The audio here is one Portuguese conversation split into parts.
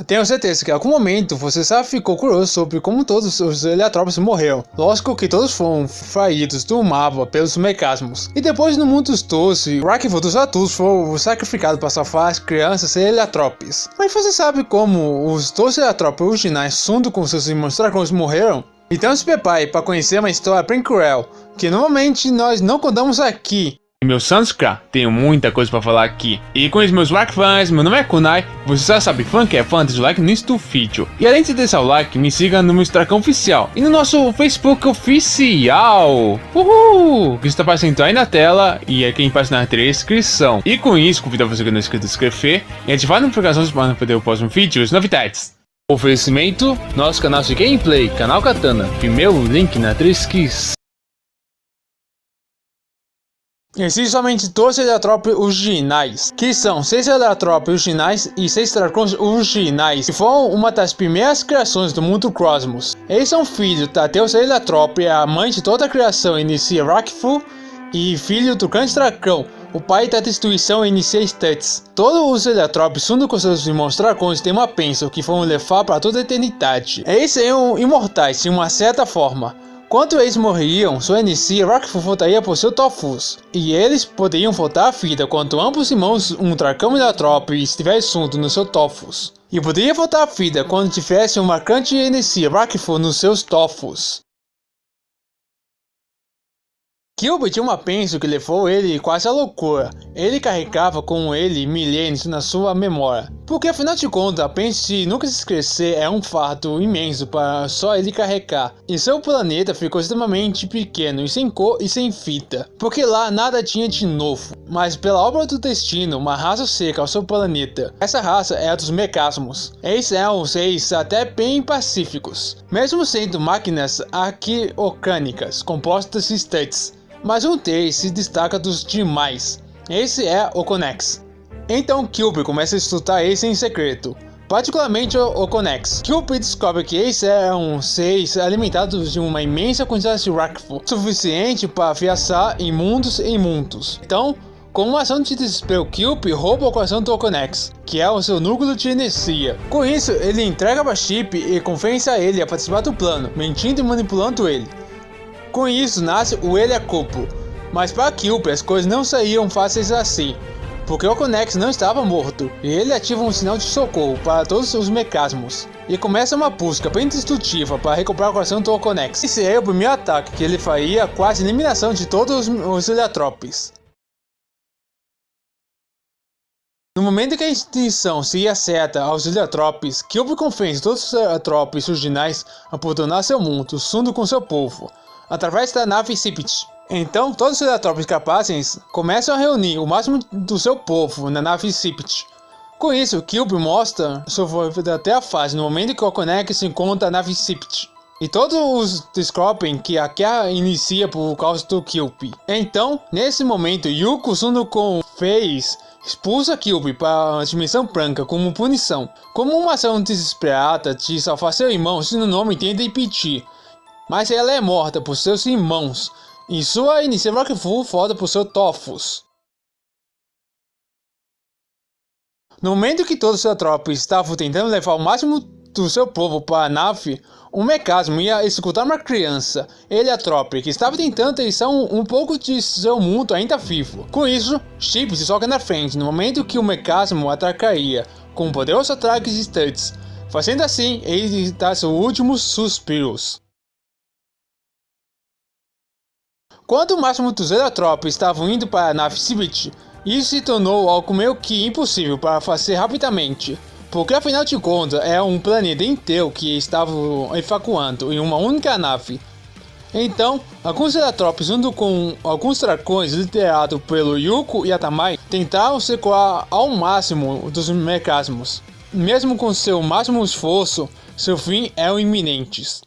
Tenho certeza que em algum momento você já ficou curioso sobre como todos os Heliotrópicos morreram. Lógico que todos foram feridos do mapa pelos Mecasmos. E depois no mundo dos Doce, Rockford dos adultos foram sacrificados para salvar as crianças Heliotrópicos. Mas você sabe como os 12 Heliotrópicos originais, junto com seus irmãos dragões, morreram? Então se prepare para conhecer uma história bem cruel, que normalmente nós não contamos aqui. Meu Sanskra, tenho muita coisa pra falar aqui. E com os meus like fãs, meu nome é Kunai, você já sabe fã que é fã, deixa o like no início do vídeo. E além de deixar o like, me siga no meu Instagram oficial e no nosso Facebook oficial. Uhul! Que está aparecendo aí na tela e aqui embaixo na descrição. E com isso, convido você que não é inscrito a se inscrever e ativar as notificações para não perder o próximo vídeo e as novidades. Oferecimento, nosso canal de gameplay, Canal Katana, primeiro link na descrição. Existem somente 12 Heliotrópicos originais, que são 6 Heliotrópicos originais e 6 dragões originais, que foram uma das primeiras criações do mundo Cosmos. Eles são filhos da deusa Heliotrópica, a mãe de toda a criação inicia Rockford, e filho do grande dragão, o pai da destruição inicia Stutz. Todos os Heliotrópicos, junto com seus irmãos dragões, têm uma bênção que vão levar para toda a eternidade. Eles eram imortais de uma certa forma. Quando eles morriam, sua inicia Rockford voltaria por seu Tofus, e eles poderiam voltar à vida quando ambos irmãos, um dragão Heliotrópico, estivessem junto no seu Tofus. E poderia voltar à vida quando tivesse uma grande inicia Rockford nos seus Tofus. Kyuubi tinha uma bênção que levou ele quase à loucura. Ele carregava com ele milênios na sua memória. Porque afinal de contas, a bênção de nunca se esquecer é um fardo imenso para só ele carregar. E seu planeta ficou extremamente pequeno e sem cor e sem fita. Porque lá nada tinha de novo. Mas pela obra do destino, uma raça seca ao seu planeta. Essa raça é a dos Mecasmos. Eles eram seres até bem pacíficos. Mesmo sendo máquinas arqueocânicas compostas de Stutz. Mas um deles se destaca dos demais. Esse é o Conex. Então Kyuubi começa a estudar esse em secreto, particularmente o Conex. Kyuubi descobre que eles eram seres alimentados de uma imensa quantidade de Rockford, suficiente para viajar em mundos e mundos. Então, com uma ação de desespero, Kyuubi rouba o coração do Conex, que é o seu núcleo de energia. Com isso, ele entrega para Chip e convence a ele a participar do plano, mentindo e manipulando ele. Com isso nasce o Heliacupo, mas para Kyuubi as coisas não saíam fáceis assim, porque o Conex não estava morto, e ele ativa um sinal de socorro para todos os Mecasmos, e começa uma busca bem destrutiva para recuperar o coração do Conex. Esse é o primeiro ataque que ele faria, quase a eliminação de todos os Heliotrópicos. No momento que a extinção seria certa aos Heliotrópicos, Kyuubi convence todos os Heliotrópicos originais a abandonar seu mundo, junto com seu povo, através da nave Sipit. Então, todos os Heliotrópicos capazes começam a reunir o máximo do seu povo na nave Sipit. Com isso, Kyuubi mostra sua verdadeira fase no momento que o Conex se encontra na nave Sipit. E todos descobrem que a guerra inicia por causa do Kyuubi. Então, nesse momento, Yuko, junto com Face, expulsa Kyuubi para a Dimensão Branca como punição. Como uma ação desesperada de salvar seu irmão, seu nome tenta impedir. Mas ela é morta por seus irmãos, e sua iniciativa Rockford volta por seu Tofus. No momento que todos os Heliotrópicos estavam tentando levar o máximo do seu povo para a nave, um Mecasmo ia executar uma criança Heliotrópica que estava tentando deixar um pouco de seu mundo ainda vivo. Com isso, Chip se joga na frente no momento que o Mecasmo atacaria, com um poderoso ataque de Stutz, fazendo assim ele dar seus últimos suspiros. Quando o máximo dos Heliotrópicos estavam indo para a nave Sipit, isso se tornou algo meio que impossível para fazer rapidamente, porque afinal de contas é um planeta inteiro que estava evacuando em uma única nave. Então, alguns Heliotrópicos junto com alguns dragões liderados pelo Yuko e Atamai tentaram segurar ao máximo dos Mecasmos. Mesmo com seu máximo esforço, seu fim era iminente.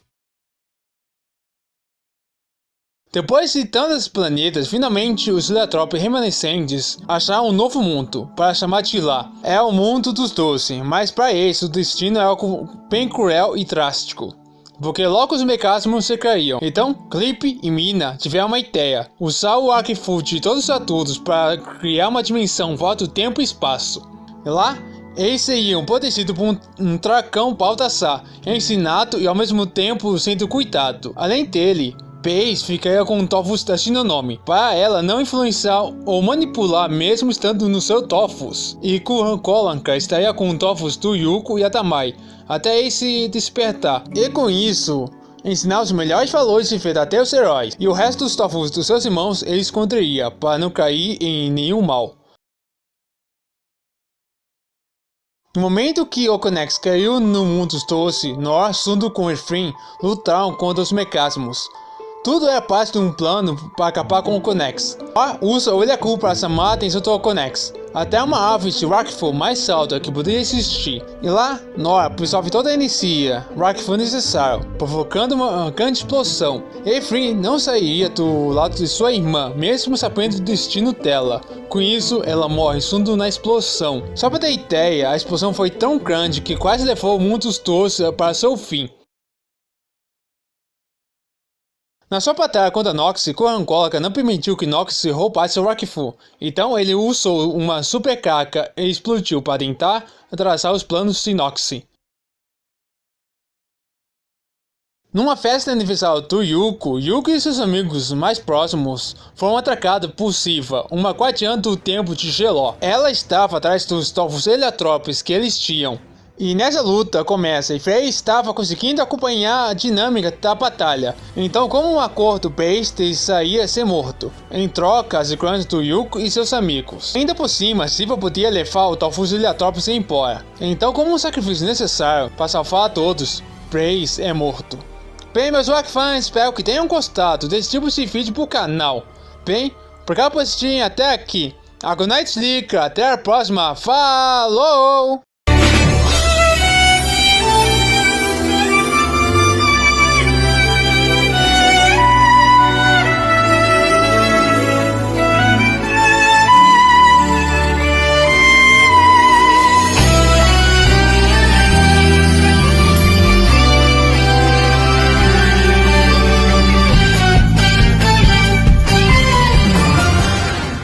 Depois de tantos planetas, finalmente os Heliotrópicos remanescentes acharam um novo mundo, para chamar de lá. É o mundo dos Doce, mas para eles o destino é algo bem cruel e drástico, porque logo os Mecasmos se caíam. Então, Clip e Mina tiveram uma ideia, usar o Rockford de todos os adultos para criar uma dimensão fora do tempo e espaço. Lá, Eles seriam protegidos por um dragão Balthazar, ensinado e ao mesmo tempo sendo cuidado. Além dele, Paige ficaria com Torvus da Shinonome, para ela não influenciar ou manipular mesmo estando no seu Torvus. E Kuran Kolanka estaria com Torvus do Yuko e Atamai, até ele se despertar. E com isso, ensinar os melhores valores de fé até os heróis. E o resto dos Torvus dos seus irmãos ele esconderia, para não cair em nenhum mal. No momento que Okonex caiu no mundo dos Doce, Nor, junto com Efrain, lutaram contra os Mecasmos. Tudo era parte de um plano para acabar com o Okonex. Nor usa o Eliaku para chamar a atenção do Okonex, até uma árvore de Rockfall mais alta que poderia existir. E lá, Nor absorve toda a energia Rockfall necessária, provocando uma grande explosão. Efrain não sairia do lado de sua irmã, mesmo sabendo do destino dela. Com isso, ela morre junto na explosão. Só para ter ideia, a explosão foi tão grande que quase levou o mundo dos Doce para seu fim. Na sua batalha contra Nox, Kuran Kolanka não permitiu que Nox roubasse o Rockfall, então ele usou uma super carga e explodiu para tentar atrasar os planos de Nox. Numa festa de aniversário do Yuko e seus amigos mais próximos foram atacados por Siva, uma guardiã do Templo de Geló. Ela estava atrás dos Torvus Heliotropes que eles tinham. E nessa luta começa e Frey estava conseguindo acompanhar a dinâmica da batalha. Então, como um acordo, Paige saía ser morto, em troca as crônicas do Yuko e seus amigos. Ainda por cima, Siva podia levar o Torvus Heliotropes embora. Então, como um sacrifício necessário para salvar a todos, Paige é morto. Bem, meus Rockfans, espero que tenham gostado desse tipo de vídeo pro canal. Bem, obrigado por assistirem até aqui. Agonite Liga, até a próxima, falou!